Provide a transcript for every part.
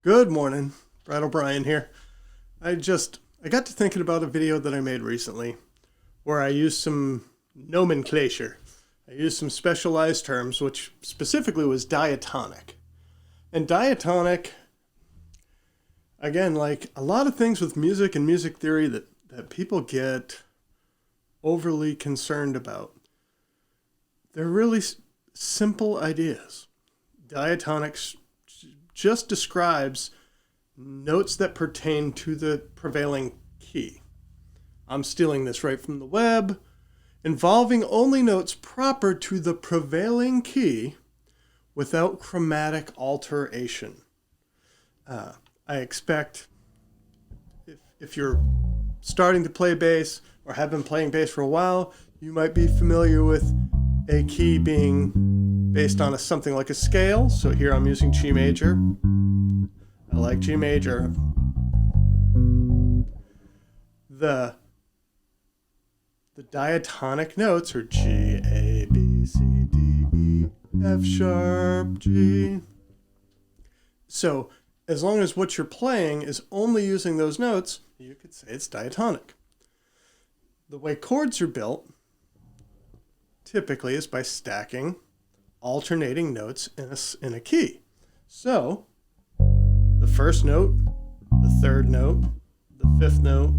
Good morning, Brad O'Brien here. I got to thinking about a video that I made recently where I used some nomenclature. I used some specialized terms, which specifically was diatonic. And diatonic, again, like a lot of things with music and music theory that people get overly concerned about, they're really simple ideas. Diatonics just describes notes that pertain to the prevailing key. I'm stealing this right from the web. Involving only notes proper to the prevailing key without chromatic alteration. I expect if you're starting to play bass or have been playing bass for a while, you might be familiar with a key being based on something like a scale. So here I'm using G major. I like G major. The diatonic notes are G, A, B, C, D, E, F sharp, G. So as long as what you're playing is only using those notes, you could say it's diatonic. The way chords are built typically is by stacking alternating notes in a key. So the first note, the third note, the fifth note,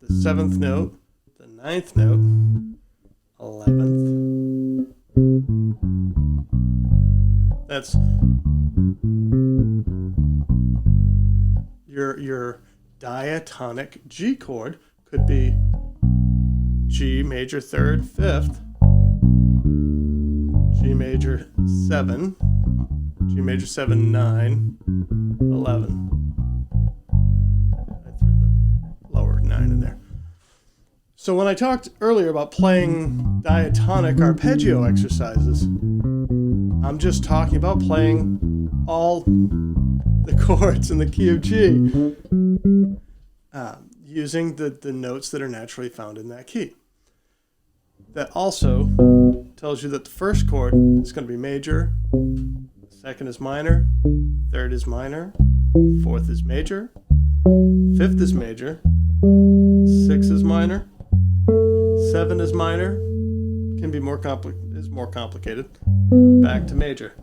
the seventh note, the ninth note, 11th. That's your diatonic G chord could be G major third, fifth, G major 7, G major 7, 9, 11. I threw the lower 9 in there. So when I talked earlier about playing diatonic arpeggio exercises, I'm just talking about playing all the chords in the key of G using the notes that are naturally found in that key. That also tells you that the first chord is going to be major, second is minor, third is minor, fourth is major, fifth is major, sixth is minor, seven is minor, can be more complicated, back to major.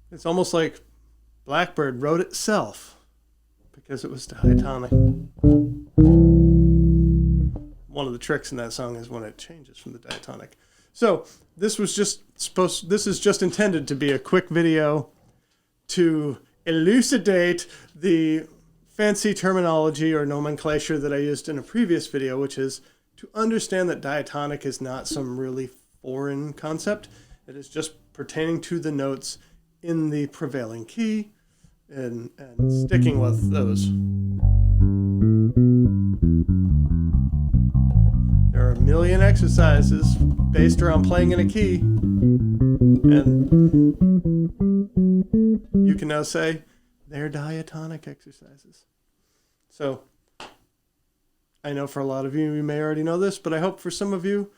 It's almost like Blackbird wrote itself because it was diatonic. One of the tricks in that song is when it changes from the diatonic. So this is just intended to be a quick video to elucidate the fancy terminology or nomenclature that I used in a previous video, which is to understand that diatonic is not some really foreign concept. It is just pertaining to the notes in the prevailing key and sticking with those. There are a million exercises based around playing in a key, and you can now say they're diatonic exercises. So I know for a lot of you, you may already know this, but I hope for some of you,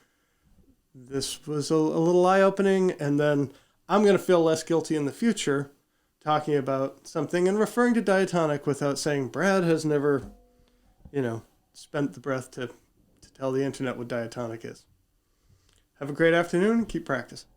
this was a little eye-opening, and then I'm going to feel less guilty in the future talking about something and referring to diatonic without saying Brad has never, spent the breath to tell the internet what diatonic is. Have a great afternoon and keep practicing.